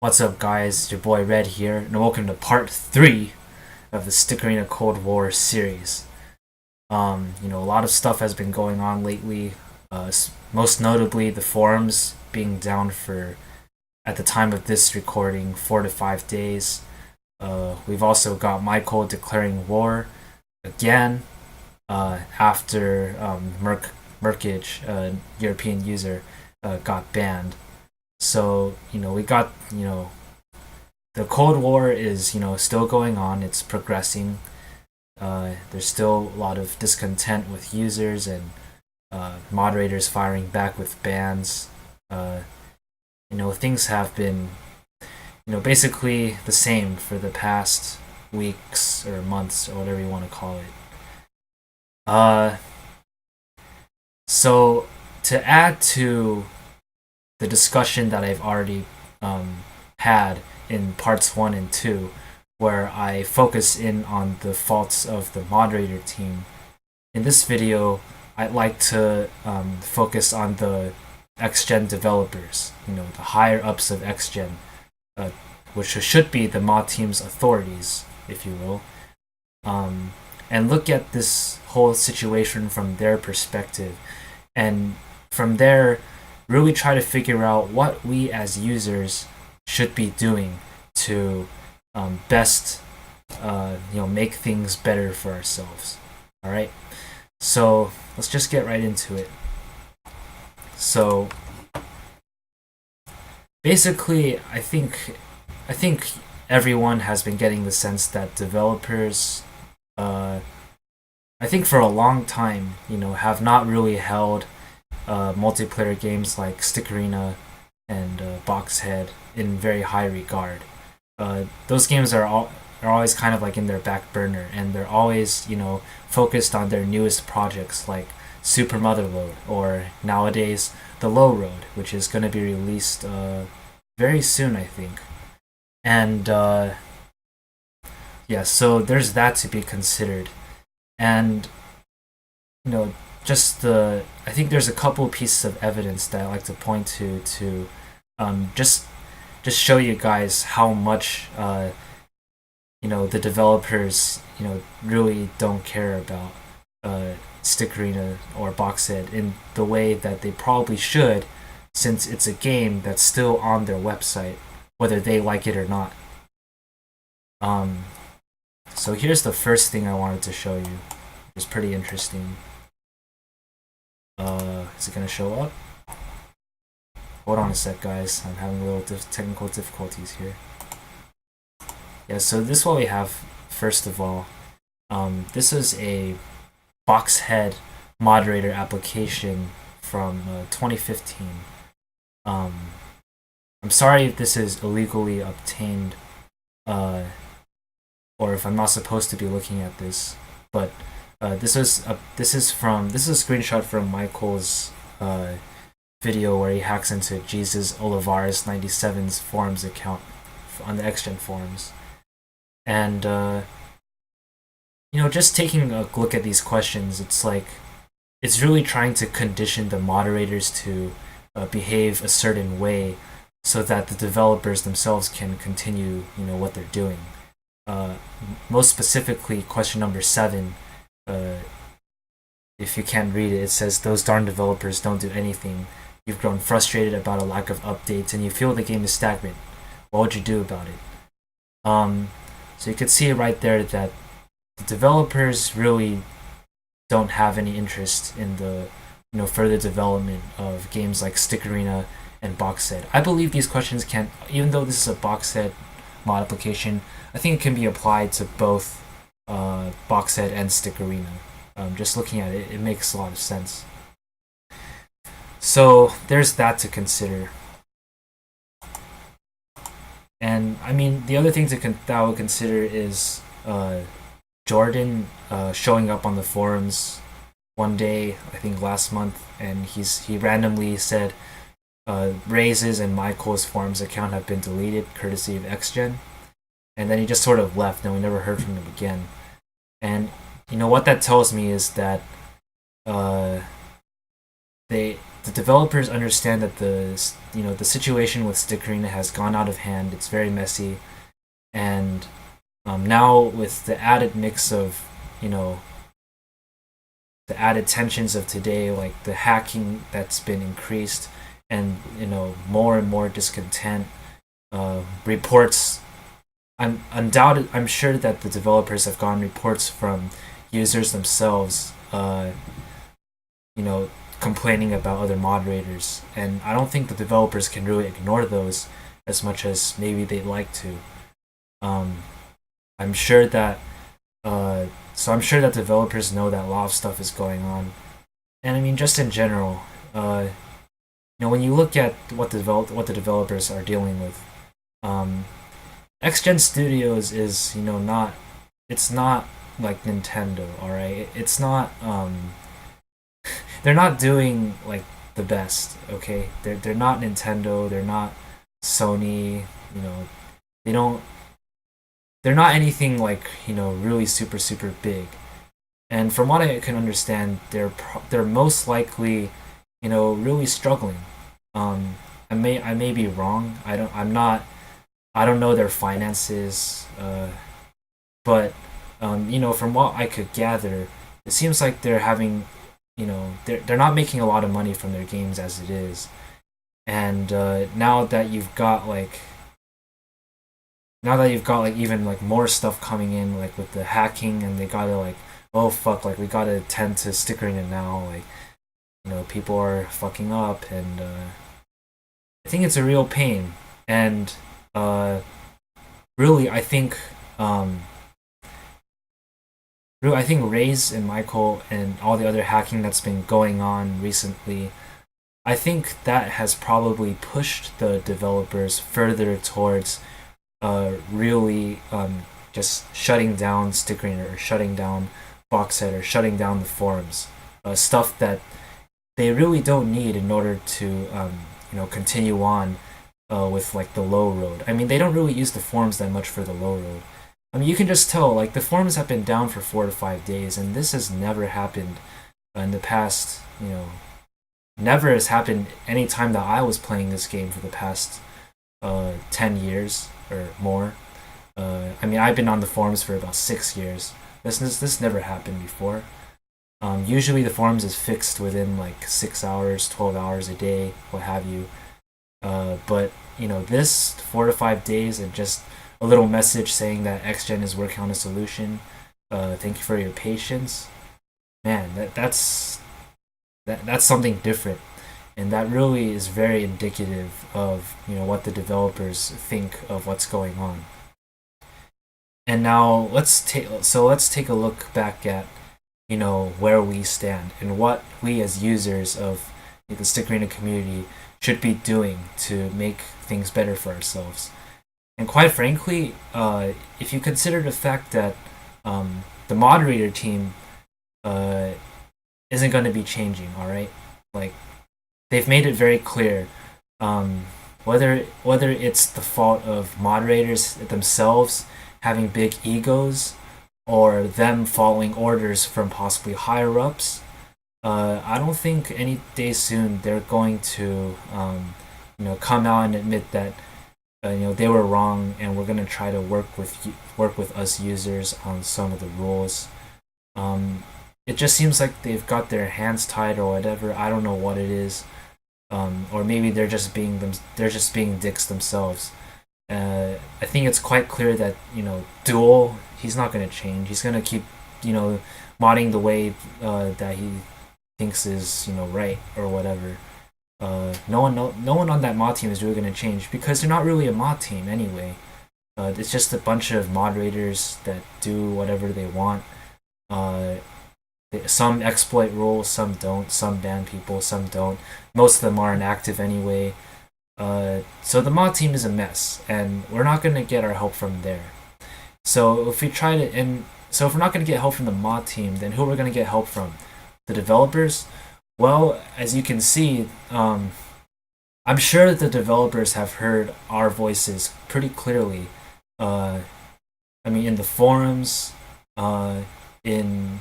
What's up, guys? It's your boy Red here, and welcome to part 3 of the Stick Arena Cold War series. A lot of stuff has been going on lately, most notably the forums being down for, at the time of this recording, 4 to 5 days. We've also got Michael declaring war again after Merkage, a European user, got banned. So, we got, the Cold War is, still going on. It's progressing. There's still a lot of discontent with users and moderators firing back with bans. Things have been, basically the same for the past weeks or months or whatever you want to call it. So, to add to the discussion that I've already had in parts 1 and 2, where I focus in on the faults of the moderator team. In this video, I'd like to focus on the XGen developers, the higher ups of XGen, which should be the mod team's authorities, if you will, and look at this whole situation from their perspective, and from there, really try to figure out what we as users should be doing to best make things better for ourselves. All right, so let's just get right into it. So basically, I think everyone has been getting the sense that developers, I think for a long time, have not really held multiplayer games like Stick Arena and Boxhead in very high regard. Those games are always kind of like in their back burner, and they're always focused on their newest projects like Super Motherload, or nowadays the Low Road, which is going to be released very soon, I think. And so there's that to be considered, and I think there's a couple pieces of evidence that I like to point to just show you guys how much the developers really don't care about Stick Arena or Boxhead in the way that they probably should, since it's a game that's still on their website, whether they like it or not. So here's the first thing I wanted to show you. It's pretty interesting. Is it gonna show up? Hold on a sec, guys. I'm having a little technical difficulties here. Yeah, so this is what we have. First of all, this is a Boxhead moderator application from 2015. I'm sorry if this is illegally obtained, or if I'm not supposed to be looking at this, but this is a screenshot from Michael's video where he hacks into Jesus Olivares 97's forums account on the XGen forums, and just taking a look at these questions, it's really trying to condition the moderators to behave a certain way so that the developers themselves can continue what they're doing. Most specifically, question number 7. If you can't read it, it says, "Those darn developers don't do anything. You've grown frustrated about a lack of updates, and you feel the game is stagnant. What would you do about it?" So you can see right there that the developers really don't have any interest in the further development of games like Stick Arena and Boxhead. I believe these questions can, even though this is a Boxhead mod application, I think it can be applied to both Boxhead and Stick Arena. Just looking at it, it makes a lot of sense. So there's that to consider. And I mean, the other thing that I would consider is Jordan showing up on the forums one day, I think last month, and he randomly said Raises and Michael's forums account have been deleted courtesy of XGen, and then he just sort of left, and we never heard from him again. And what that tells me is that the developers understand that the situation with Stick Arena has gone out of hand. It's very messy, and now with the added mix of you know the added tensions of today, like the hacking that's been increased, and more and more discontent. Reports. I'm sure that the developers have gotten reports from users themselves. You know, complaining about other moderators, and I don't think the developers can really ignore those as much as maybe they'd like to. Um, I'm sure that I'm sure that developers know that a lot of stuff is going on, and I mean just in general, when you look at what the developers are dealing with, um, XGen Studios is not it's not like Nintendo, all right. It's not they're not doing like the best. Okay, they're not Nintendo. They're not Sony. They don't. They're not anything like really super big. And from what I can understand, they're most likely really struggling. I may be wrong. I don't know their finances. But from what I could gather, it seems like they're having they're not making a lot of money from their games as it is. And now that you've got like even like more stuff coming in, like with the hacking, and they gotta like, oh fuck, like we gotta tend to Stick Arena now, like people are fucking up, and I think it's a real pain. And uh really um I think Ray's and Michael and all the other hacking that's been going on recently, I think that has probably pushed the developers further towards really just shutting down Stick Arena, or shutting down Boxhead, or shutting down the forums. Stuff that they really don't need in order to continue on with like the low road. I mean, they don't really use the forums that much for the low road. I mean, you can just tell like the forums have been down for 4 to 5 days, and this has never happened in the past. Never has happened any time that I was playing this game for the past 10 years or more. I mean, I've been on the forums for about 6 years. This never happened before. Usually the forums is fixed within like 6 hours, 12 hours a day, what have you. But this 4 to 5 days and just a little message saying that XGen is working on a solution. Thank you for your patience. Man, that's something different, and that really is very indicative of what the developers think of what's going on. And now let's take a look back at where we stand and what we as users of the Stick Arena community should be doing to make things better for ourselves. And quite frankly, if you consider the fact that the moderator team uh, isn't going to be changing, all right, like they've made it very clear. Whether it's the fault of moderators themselves having big egos, or them following orders from possibly higher ups, I don't think any day soon they're going to come out and admit that they were wrong, and we're gonna try to work with us users on some of the rules. It just seems like they've got their hands tied or whatever. I don't know what it is, or maybe they're just being dicks themselves. I think it's quite clear that Duel, he's not gonna change. He's gonna keep modding the way that he thinks is right or whatever. No one on that mod team is really going to change, because they're not really a mod team anyway. It's just a bunch of moderators that do whatever they want. Some exploit rules, some don't. Some ban people, some don't. Most of them are inactive anyway. So the mod team is a mess, and we're not going to get our help from there. So if if we're not going to get help from the mod team, then who are we going to get help from? The developers? Well, as you can see, I'm sure that the developers have heard our voices pretty clearly. I mean, in the forums, in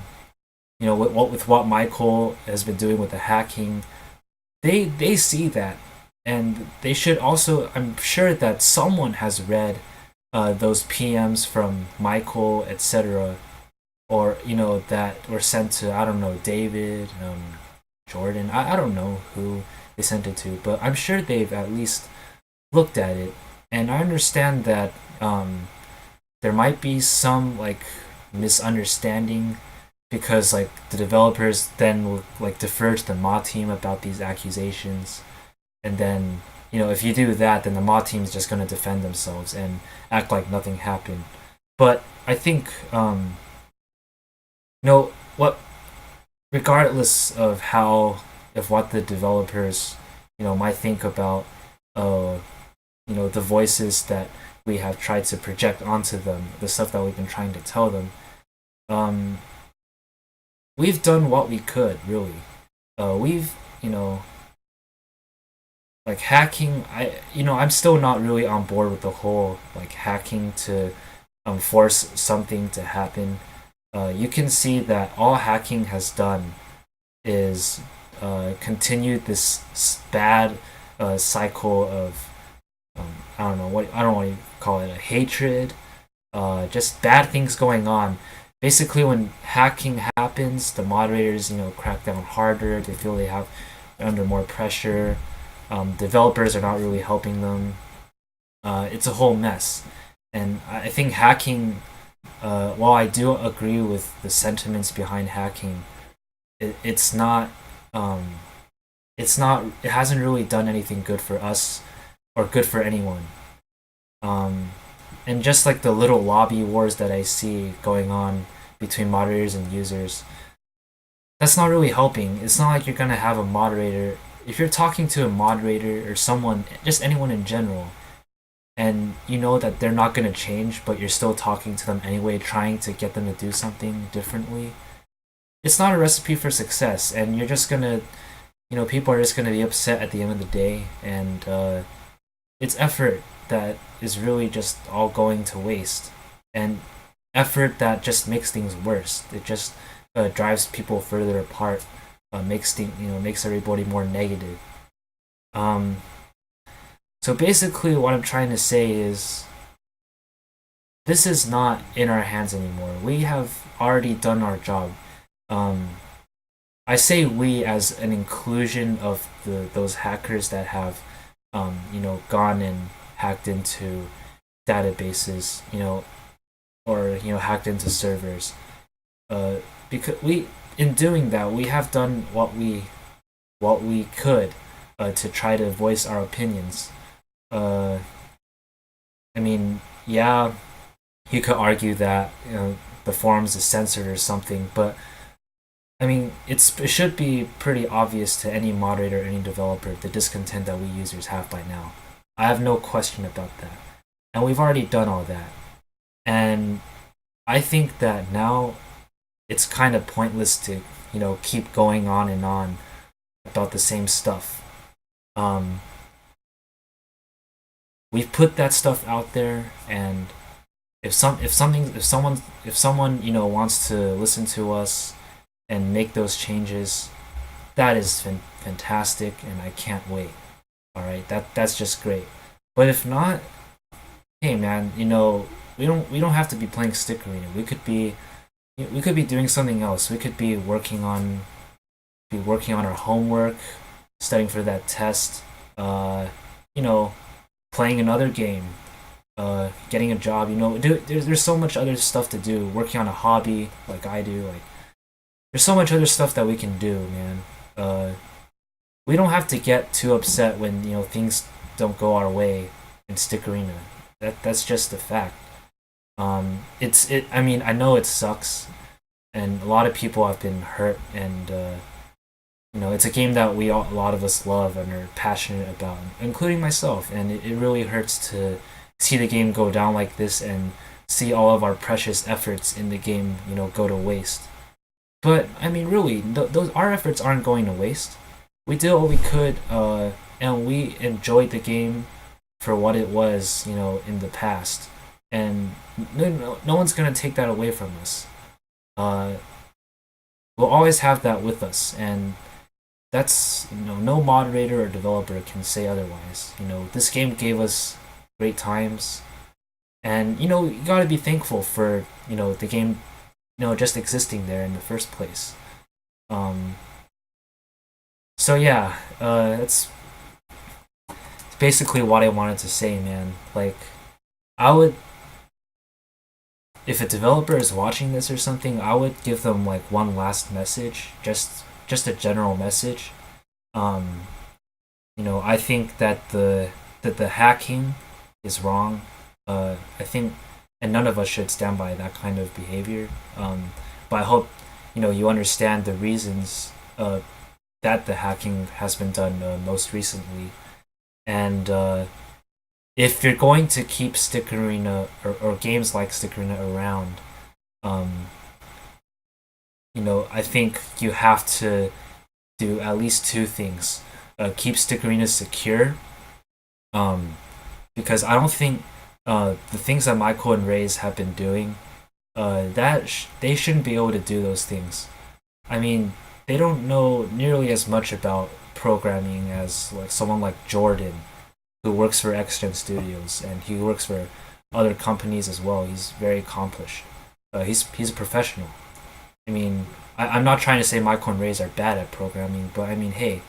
with what Michael has been doing with the hacking, they see that, and they should also. I'm sure that someone has read those PMs from Michael, etc., or that were sent to, I don't know, David, Jordan. I don't know who they sent it to, but I'm sure they've at least looked at it, and I understand that there might be some like misunderstanding because like the developers then will like defer to the mod team about these accusations, and then if you do that, then the mod team is just going to defend themselves and act like nothing happened. But I think what, regardless of what the developers might think about uh the voices that we have tried to project onto them, the stuff that we've been trying to tell them, um we've done what we could, really. We've like hacking. I'm still not really on board with the whole like hacking to force something to happen. You can see that all hacking has done is continued this bad cycle of I don't want to call it a hatred, just bad things going on. Basically, when hacking happens, the moderators crack down harder. They feel they have under more pressure. Developers are not really helping them. It's a whole mess, and I think hacking. While I do agree with the sentiments behind hacking, it's not. It's not. It hasn't really done anything good for us or good for anyone. Um, and just like the little lobby wars that I see going on between moderators and users, that's not really helping. It's not like you're gonna have a moderator. If you're talking to a moderator or someone, just anyone in general, and you know that they're not gonna change, but you're still talking to them anyway, trying to get them to do something differently, it's not a recipe for success. And you're just gonna, people are just gonna be upset at the end of the day, and it's effort that is really just all going to waste, and effort that just makes things worse. It just drives people further apart, makes everybody more negative. Um, so basically, what I'm trying to say is this is not in our hands anymore. We have already done our job. Um, I say we as an inclusion of those hackers that have gone and hacked into databases, or hacked into servers. Because in doing that, we have done what we could to try to voice our opinions. Uh, I mean, yeah, you could argue that the forums is censored or something, but I mean, it should be pretty obvious to any moderator, any developer, the discontent that we users have by now. I have no question about that, and we've already done all that. And I think that now it's kind of pointless to keep going on and on about the same stuff. Um, we've put that stuff out there, and if someone wants to listen to us and make those changes, that is fantastic, and I can't wait. All right, that's just great. But if not, hey man, we don't have to be playing stick arena. We could be doing something else. We could be working on our homework, studying for that test. You know, playing another game. Getting a job. There's so much other stuff to do. Working on a hobby like I do. Like there's so much other stuff that we can do, man. We don't have to get too upset when things don't go our way in stick arena. That's just a fact. I mean, I know it sucks, and a lot of people have been hurt, and it's a game that a lot of us love and are passionate about, including myself. And it really hurts to see the game go down like this and see all of our precious efforts in the game, go to waste. But I mean, really, those our efforts aren't going to waste. We did what we could, and we enjoyed the game for what it was, in the past. And no one's gonna take that away from us. Uh, we'll always have that with us, and that's no moderator or developer can say otherwise. This game gave us great times, and you gotta be thankful for the game just existing there in the first place. Um, so yeah, that's basically what I wanted to say, man. Like, I would, if a developer is watching this or something, I would give them like one last message, just a general message. Um, I think that the hacking is wrong. I think, and none of us should stand by that kind of behavior. But I hope you understand the reasons that the hacking has been done most recently, and if you're going to keep Stick Arena or games like Stick Arena around, um, I think you have to do at least two things. Keep Stick Arena secure, um, because I don't think the things that Michael and Ray's have been doing, they shouldn't be able to do those things. I mean, they don't know nearly as much about programming as like someone like Jordan, who works for XGen Studios, and he works for other companies as well. He's very accomplished. He's a professional. I mean, I'm not trying to say Michael and Ray's are bad at programming, but I mean, hey,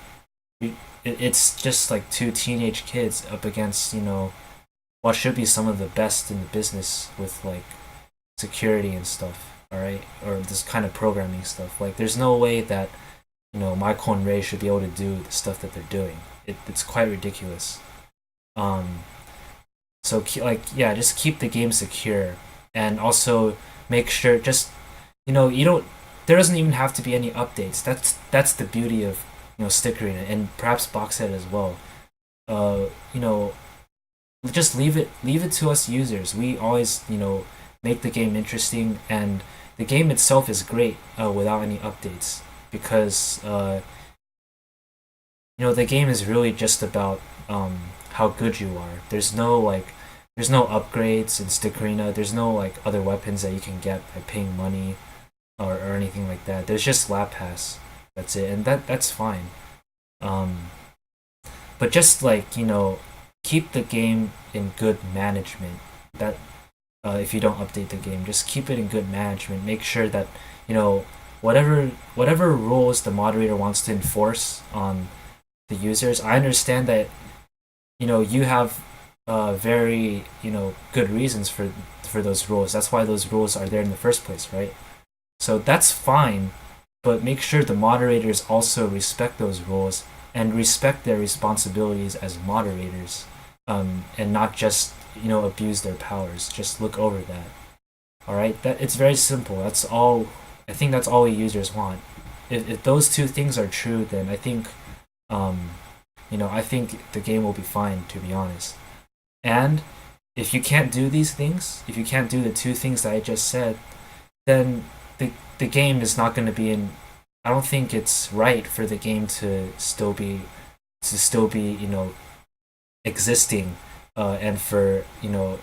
it's just like two teenage kids up against what should be some of the best in the business with like security and stuff. All right, or this kind of programming stuff. Like, there's no way that Michael and Ray should be able to do the stuff that they're doing. It's quite ridiculous. Um, so like, yeah, just keep the game secure, and also make sure just you don't. There doesn't even have to be any updates. That's the beauty of Stick Arena and perhaps Boxhead as well. Uh, you know, just leave it to us users. We always make the game interesting, and the game itself is great without any updates, because the game is really just about how good you are. There's no upgrades in Stick Arena. There's no like other weapons that you can get by paying money or anything like that. There's just lap pass. That's it, and that's fine. Um, but just like keep the game in good management. That if you don't update the game, just keep it in good management. Make sure that you know whatever rules the moderator wants to enforce on the users. I understand that you have very good reasons for those rules. That's why those rules are there in the first place, right? So that's fine, but make sure the moderators also respect those rules and respect their responsibilities as moderators, and not just abuse their powers. Just look over that. All right, that it's very simple. That's all. I think that's all users want. If those two things are true, then I think um, I think the game will be fine. To be honest, and if you can't do these things, if you can't do the two things that I just said, then the game is not going to be in. I don't think it's right for the game to still be existing, and for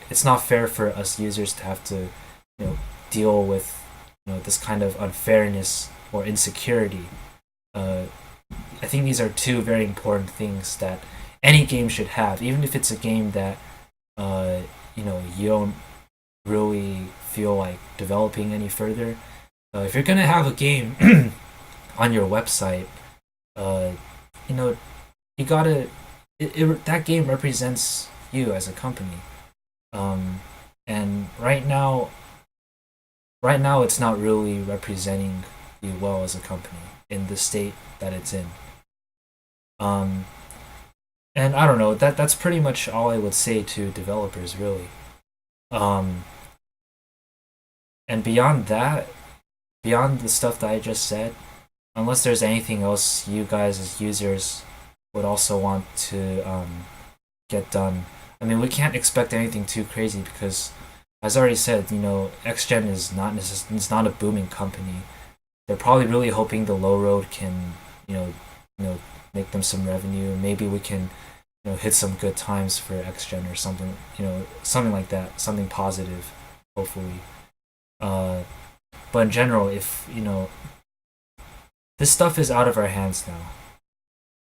it's not fair for us users to have to deal with this kind of unfairness or insecurity. uh, I think these are two very important things that any game should have, even if it's a game that uh, you don't really feel like developing any further. If you're gonna have a game on your website, uh, you know you gotta that game represents you as a company. And right now it's not really representing you well as a company in the state that it's in. Um, and I don't know, that's pretty much all I would say to developers, really. Um, and beyond that, beyond the stuff that I just said, unless there's anything else you guys as users would also want to get done. I mean, we can't expect anything too crazy because, as I already said, XGen is not a booming company. They're probably really hoping the low road can, you know, make them some revenue. Maybe we can, hit some good times for XGen or something, something like that, something positive, hopefully. Uh, but in general, if this stuff is out of our hands now.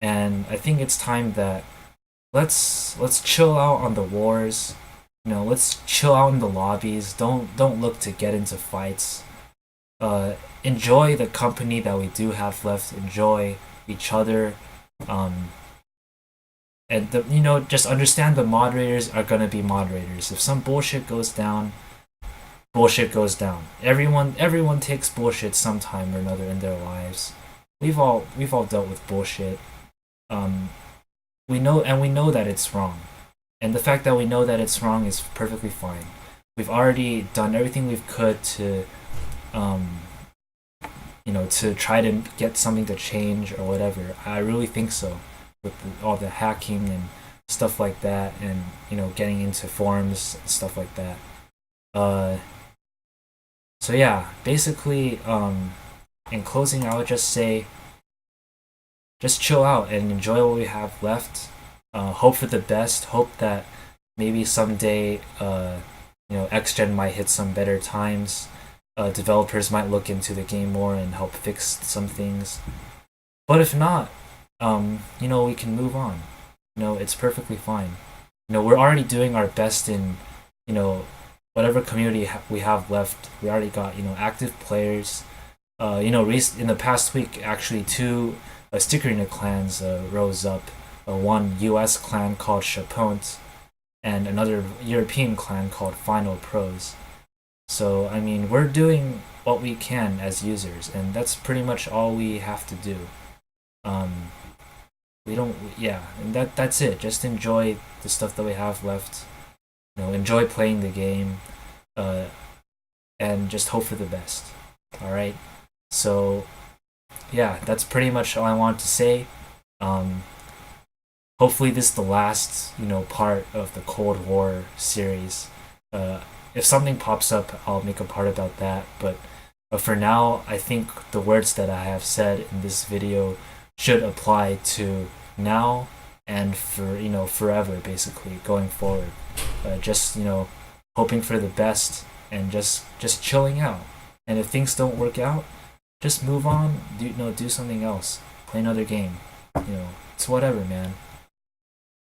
And I think it's time that let's chill out on the wars. Let's chill out in the lobbies. Don't look to get into fights. Enjoy the company that we do have left. Enjoy each other. Um, and just understand the moderators are gonna be moderators. If some bullshit goes down, bullshit goes down. Everyone takes bullshit sometime or another in their lives. We've all dealt with bullshit. Um, we know that it's wrong, and the fact that we know that it's wrong is perfectly fine. We've already done everything we could to um, to try to get something to change or whatever. I really think so, with all the hacking and stuff like that, and getting into forums and stuff like that. Uh, so yeah, basically, in closing, I would just say, just chill out and enjoy what we have left. Hope for the best. Hope that maybe someday, XGen might hit some better times. Developers might look into the game more and help fix some things. But if not, we can move on. It's perfectly fine. We're already doing our best in, whatever community we have left. We already got, active players. In the past week, actually, two sticker unit clans rose up. One U.S. clan called Chapont, and another European clan called Final Pros. So, I mean, we're doing what we can as users, and that's pretty much all we have to do. Um, we don't, yeah, and that's it. Just enjoy the stuff that we have left. Enjoy playing the game, uh, and just hope for the best. All right. So, yeah, that's pretty much all I want to say. Um, Hopefully, this is the last part of the Cold War series. If something pops up, I'll make a part about that. But for now, I think the words that I have said in this video should apply to now and for forever, basically going forward. Just hoping for the best and just chilling out. And if things don't work out, just move on. Do something else. Play another game. It's whatever, man.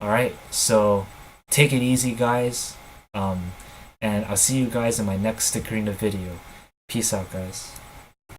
All right, so take it easy, guys. And I'll see you guys in my next sticker in the video. Peace out, guys.